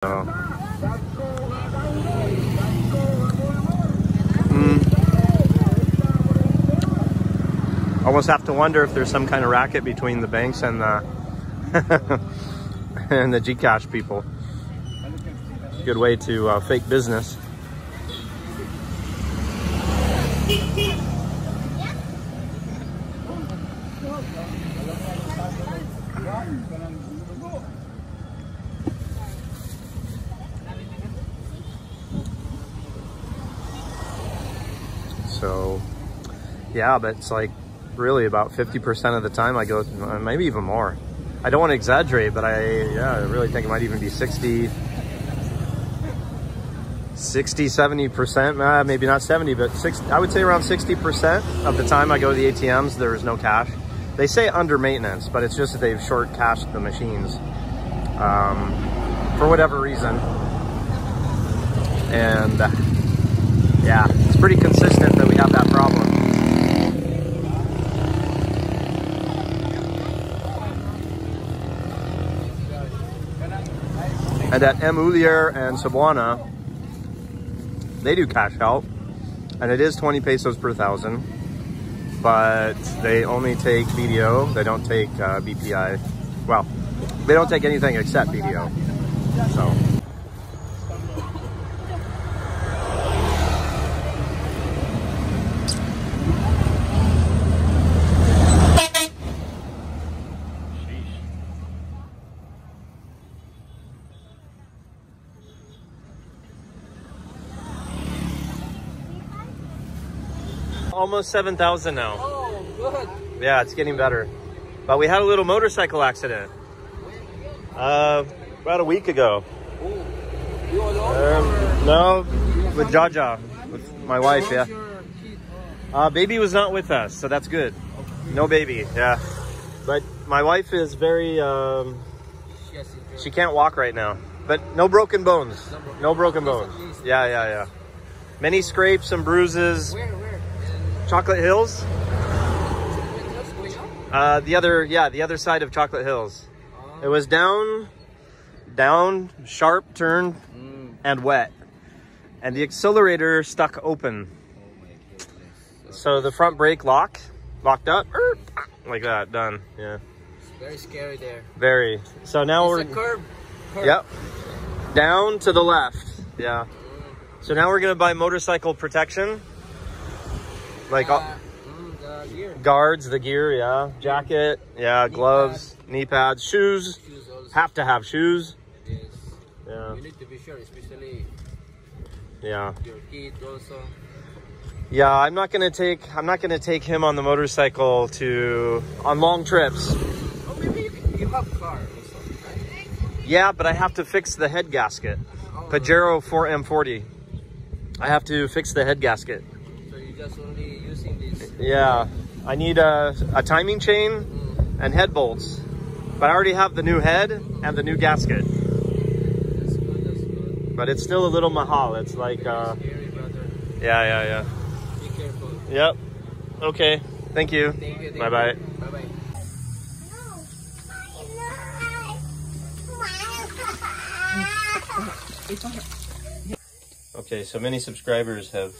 Almost have to wonder if there's some kind of racket between the banks and the and the Gcash people. Good way to fake business. So yeah, but it's like really about 50% of the time I go, maybe even more. I don't want to exaggerate, but I really think it might even be 70%, maybe not 70, but 60, I would say around 60% of the time I go to the ATMs, there is no cash. They say under maintenance, but it's just that they've short cashed the machines for whatever reason. And yeah, it's pretty consistent that we have that problem. And at M. Ulier and Cebuana, they do cash out, and it is 20 pesos per 1,000, but they only take BDO. They don't take BPI. Well, they don't take anything except BDO. So. Almost 7,000 now. Oh, good. Yeah, it's getting better. But we had a little motorcycle accident. About a week ago. You alone? No, with Jaja, with my wife, yeah. Baby was not with us, so that's good. No baby, yeah. But my wife is very, she can't walk right now. But no broken bones. No broken bones. Yeah. Many scrapes and bruises. Where? Chocolate Hills? The other side of Chocolate Hills. It was down, sharp turn, and wet. And the accelerator stuck open. So the front brake locked up, like that, done, yeah. It's very scary there. Very. So now we're... It's a curve. Yep. Down to the left, yeah. So now we're gonna buy motorcycle protection. Like the gear. Guards, the gear, yeah. Jacket, yeah. Gloves, knee pads, shoes. Have to have shoes. Yes. Yeah. You need to be sure, especially Yeah. your kid also. Yeah, I'm not gonna take him on the motorcycle on long trips. Oh, maybe you have a car also, right? Yeah, but I have to fix the head gasket. Pajero 4M40. I have to fix the head gasket. So you just only using this? Yeah, I need a timing chain and head bolts, but I already have the new head and the new gasket. That's good. But it's still a little mahal. It's like, Scary, brother. yeah. Be careful. Yep. Okay. Thank you. Thank you. Bye-bye. Bye-bye. Okay, so many subscribers have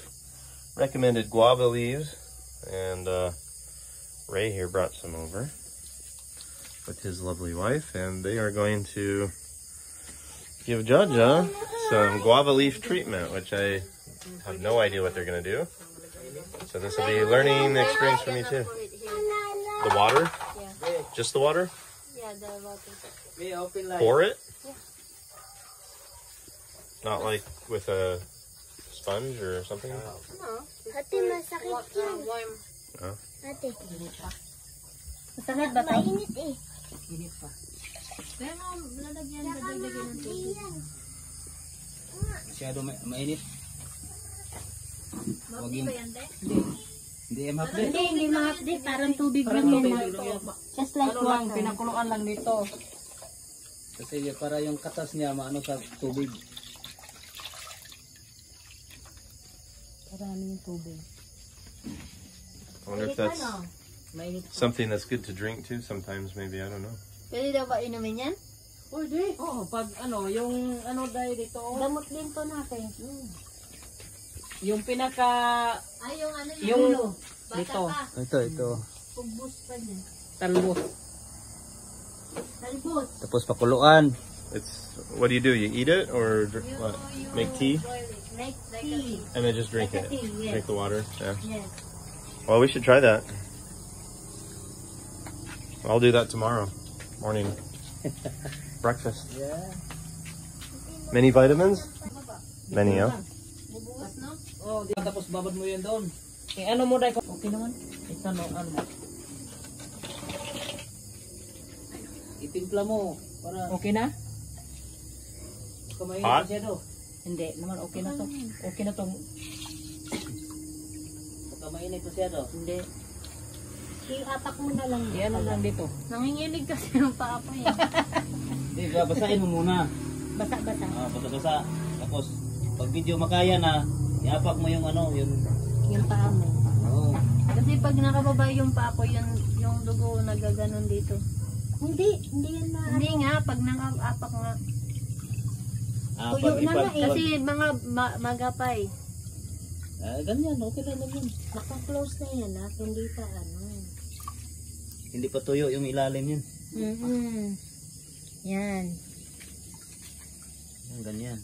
recommended guava leaves, and Ray here brought some over with his lovely wife, and they are going to give Jaja some guava leaf treatment, which I have no idea what they're going to do. So this will be a learning experience for me too. The water? Yeah. Just the water? Yeah, the water. May I open like... Pour it? Yeah. Not like with a sponge or something? No. Ate, masakit yun. Warm. Oh. Ate, Masakit ba tayo? mainit eh. Init pa. Pero lalagyan ng tubig. Masyado mainit. Mabdi ba yan, te? Hindi mahapde. Hindi mahapdi. Parang tubig lang yan. Just like Ano lang, water. pinakuluan lang dito. Kasi para yung katas niya maano sa tubig. Maraming tubig. I wonder if that's Mainit. something that's good to drink too sometimes, maybe. I don't know. Pwede daw ba inumin yan? Pwede. Oo, pag ano, yung ano dahil dito. Gamot din to natin. Yung pinaka, Ay, yung ano yung ulo. Bata dito. pa. Ito. Pubus pa din. Talbos. Talbos. Tapos pakuluan. It's what do? You eat it or what? Make tea Make tea. and then just drink Like it. a tea, yes. Drink the water. Yeah. Yes. Well, we should try that. I'll do that tomorrow morning. Breakfast. Yeah. Many vitamins? Many, yeah. Bubukas, no? Oh, tapos babad mo yun doon. Eh, ano mo dahil? Okay naman. Ito no, ano mo. Itimpla mo. Para okay na? Kumain Hot? na siya do. Hindi, naman okay na to. Okay na to. Kumain ito siya do. Hindi. Iapak mo na lang. Yan lang dito. Nanginginig kasi ng paa ko eh. Hindi, babasahin mo muna. Basa-basa. Basa-basa. Tapos, pag video makaya na, iapak mo yung ano, yung... Yung paa mo. Oo. Kasi pag nakababa yung paa ko, yung dugo nagaganon dito. Hindi yan na. Hindi nga, pag nakaapak nga. Tuyo na nga eh. Kasi mga magapay. Ganyan, okay lang yan. Naka-close na yan ha. Hindi pa ano. Hindi pa tuyo yung ilalim yun. Yan. Yan, ganyan.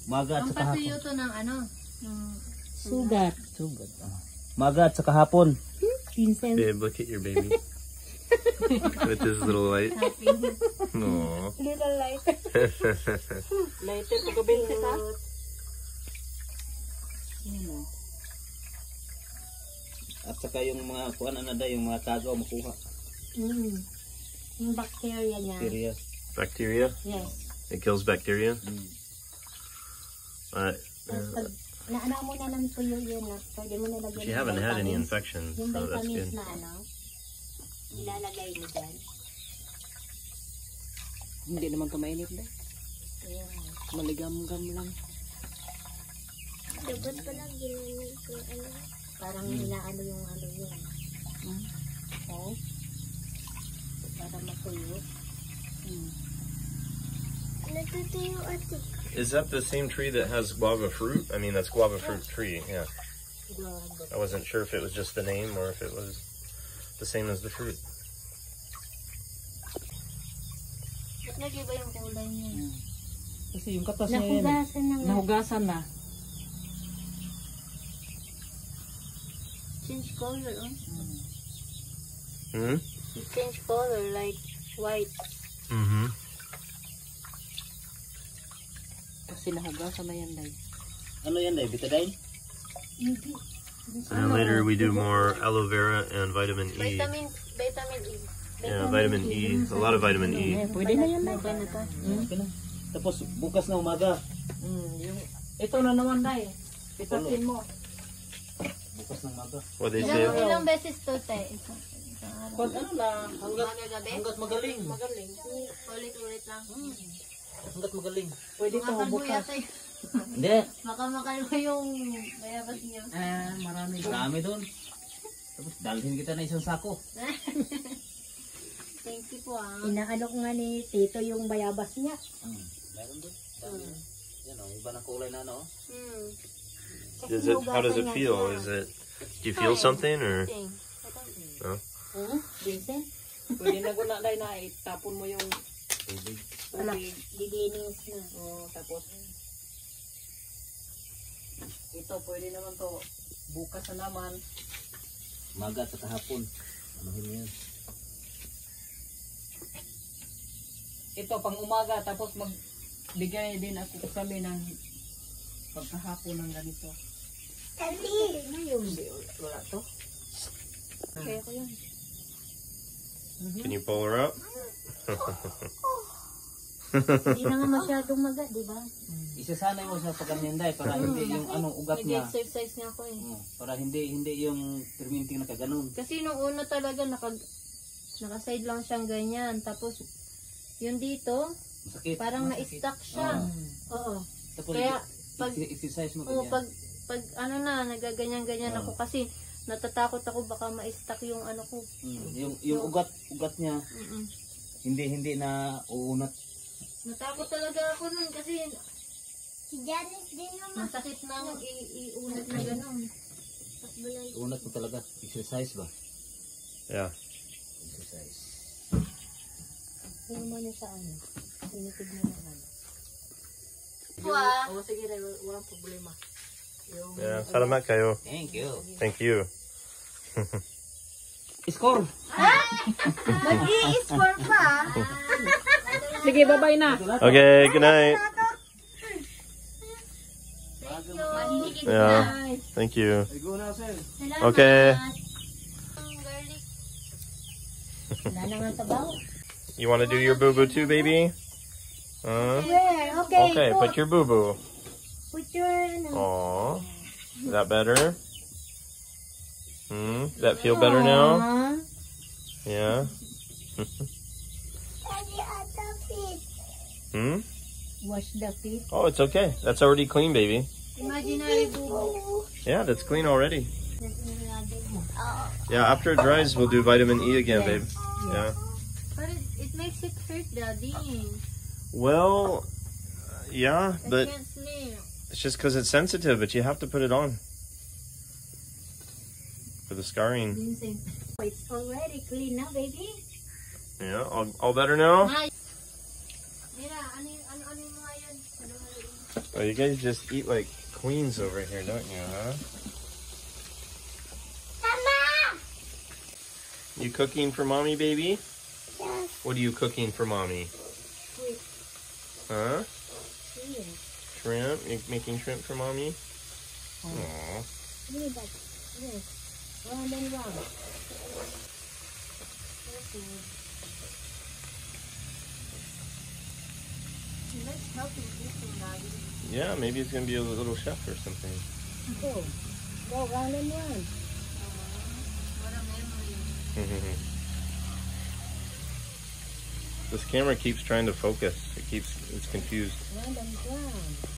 Maga at Ang sa kahapon. patuyo to ng ano, ng Sugat. Sugat. Maga at sa kahapon. Pinsan. Babe, look at your baby. With his little light. Aww. Little light. Later, pagkabinti ka. At saka yung mga kuan na yung mga kagaw makuha. Yung bacteria niya. Bacteria. Bacteria? Yes. It kills bacteria? Tapos pag naano mo na ng tuyo yun na pwede mo na lagyan She ng haven't had any vitamins. infections, Yung so that's vitamins good. na ano, ilalagay mo dyan. Hindi naman ito mainit na. Ayan. Maligam-gam lang. Dapat pala ginamit ko ano. Parang inaano yung ano yun. Oh. Para matuyo. Natutuyo ate. Is that the same tree that has guava fruit? I mean, that's guava fruit tree, yeah. Grabe. I wasn't sure if it was just the name or if it was the same as the fruit. ba't nag-iba yung kulay niya? Kasi yung katas niya yan. Nahugasan na nga. Nahugasan na. Change color, oh. Hmm? Change color, like white. Mm-hmm. Kasi nahugasan na yan, Day. Ano yan, Day? Betadine? Hindi. And then later we do more aloe vera and vitamin E. Vitamin E. Yeah, vitamin E. A lot of vitamin E. Pwede na yan, Day. Okay na to. Okay na. Tapos bukas na umaga. Yung, ito na naman, Day. Pitasin mo. Bukas na umaga. What they say? Ilang beses to, te? Isang araw. Pag ano na, Gabi? hanggat magaling. Ulit-ulit lang. Hanggat magaling. Pwede ito Makalbo bukas. yata yun. Hindi. Baka makalbo yung bayabas niyo. Marami. Marami doon. Tapos dalhin kita na isang sako. Thank you po, ah. Inaano ko nga ni Tito yung bayabas niya. Meron doon. Yan o, iba na kulay na ano. How does it feel? Do you feel something or? Thing. No? Vincent? Pwede na guna, Day, na itapon mo yung Wala. Dilinis na. tapos ito pwede naman to bukas na naman maga sa kahapon anuhin yan ito pang umaga tapos magbigay din ako kami ng pagkahapon ng ganito wala to Kaya ko yun. Can you pull her up? Hindi na nga masyadong maga, di ba? isasanay mo sa pagkaminday para hindi yung ugat niya Nag-exercise nga ako eh. para hindi yung perminting na kaganon Kasi nung una talaga naka-side lang siyang ganyan. Tapos yung dito, masakit parang na-stuck siya. Oo. tapos Kaya pag exercise mo Oo, ganyan pag ano na, nagaganyan-ganyan ako kasi natatakot ako baka ma-stuck yung ano ko. Yung ugat niya, Mm-mm. hindi na uunat. Natakot talaga ako nun kasi Si Janice din naman. masakit na iunat na gano'n. Uunat mo talaga. Exercise ba? Yeah. Exercise. Yung mo niya sa ano, tinitig mo na ano. Oh, sige, walang problema. Yeah. Salamat kayo. Thank you. Thank you. Score! Mag-i-score pa. Sige, bye-bye na. Okay. Good night. Yeah. Thank you. Go na, sir. Okay. Wala na nga sabaw. You want to do your boo boo too, baby? Where? Okay. Okay. Put your boo boo. Put your ano. Aw. Is that better? Does that feel better now? Yeah. Daddy, at the feet. Wash the feet. Oh, it's okay. That's already clean, baby. Imaginary boo. Yeah, that's clean already. Yeah, after it dries, we'll do vitamin E again, babe. Yeah. But it makes it hurt, Daddy. Well, yeah, I but can't sleep. it's just because it's sensitive, but you have to put it on for the scarring. It's already clean now, baby. Yeah, all better now? Mira, ano yung mga yan? Oh, you guys just eat like queens over here, don't you, huh? Mama! You cooking for mommy, baby? Yes. What are you cooking for mommy? Huh? Shrimp? You making shrimp for mommy? Aww. Round and round. Let's help you eating, Daddy. Yeah, maybe it's gonna be a little chef or something. Go round and round. What a memory. This camera keeps trying to focus. It's confused. Round and round.